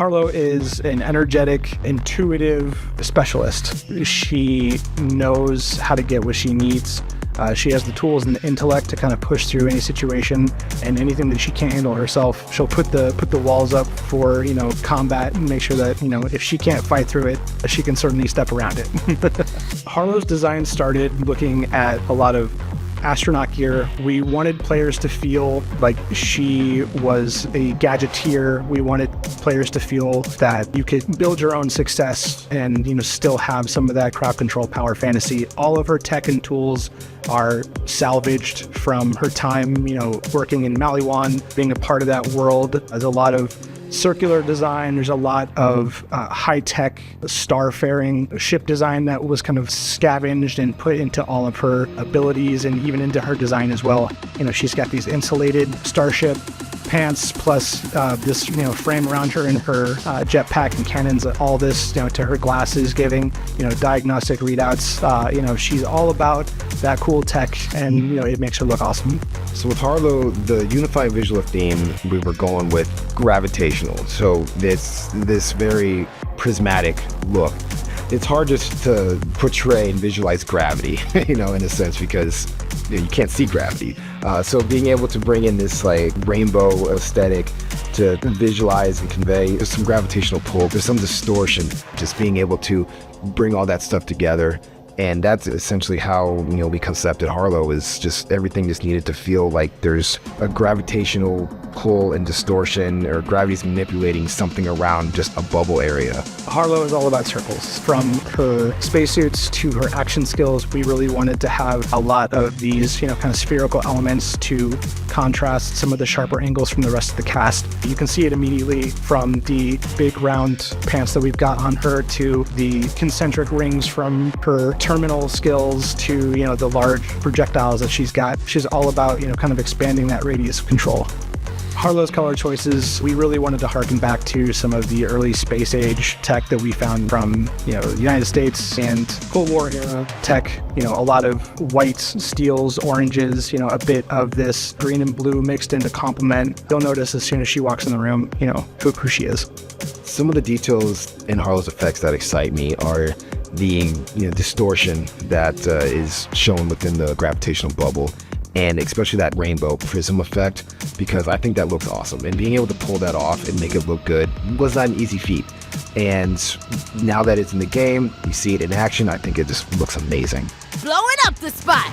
Harlow is an energetic, intuitive specialist. She knows how to get what she needs. She has the tools and the intellect to kind of push through any situation, and anything that she can't handle herself, she'll put the walls up for, combat, and make sure that, if she can't fight through it, she can certainly step around it. Harlow's design started looking at a lot of astronaut gear. We wanted players to feel like she was a gadgeteer. We wanted players to feel that you could build your own success and still have some of that crowd control power fantasy. All of her tech and tools are salvaged from her time working in Maliwan, being a part of that world. There's a lot of circular design. There's a lot of high-tech starfaring ship design that was kind of scavenged and put into all of her abilities and even into her design as well. She's got these insulated starship pants plus this frame around her and her jetpack and cannons, all this to her glasses, giving diagnostic readouts. She's all about that cool tech, and it makes her look awesome. So with Harlow, the unified visual theme, we were going with gravitational. So this very prismatic look. It's hard just to portray and visualize gravity, in a sense, because you can't see gravity. So being able to bring in this rainbow aesthetic to visualize and convey, there's some gravitational pull, there's some distortion, just being able to bring all that stuff together. And that's essentially how we concepted Harlow, is just everything just needed to feel like there's a gravitational pull and distortion, or gravity's manipulating something around just a bubble area. Harlow is all about circles. From her spacesuits to her action skills, we really wanted to have a lot of these kind of spherical elements to contrast some of the sharper angles from the rest of the cast. You can see it immediately from the big round pants that we've got on her, to the concentric rings from her terminal skills, to the large projectiles that she's got. She's all about kind of expanding that radius of control. Harlow's color choices, we really wanted to harken back to some of the early space age tech that we found from the United States and Cold War era tech. A lot of whites, steels, oranges, a bit of this green and blue mixed into complement. You'll notice as soon as she walks in the room, who she is. Some of the details in Harlow's effects that excite me are the distortion that is shown within the gravitational bubble, and especially that rainbow prism effect, because I think that looks awesome. And being able to pull that off and make it look good was not an easy feat. And now that it's in the game, we see it in action, I think it just looks amazing. Blowing up the spot!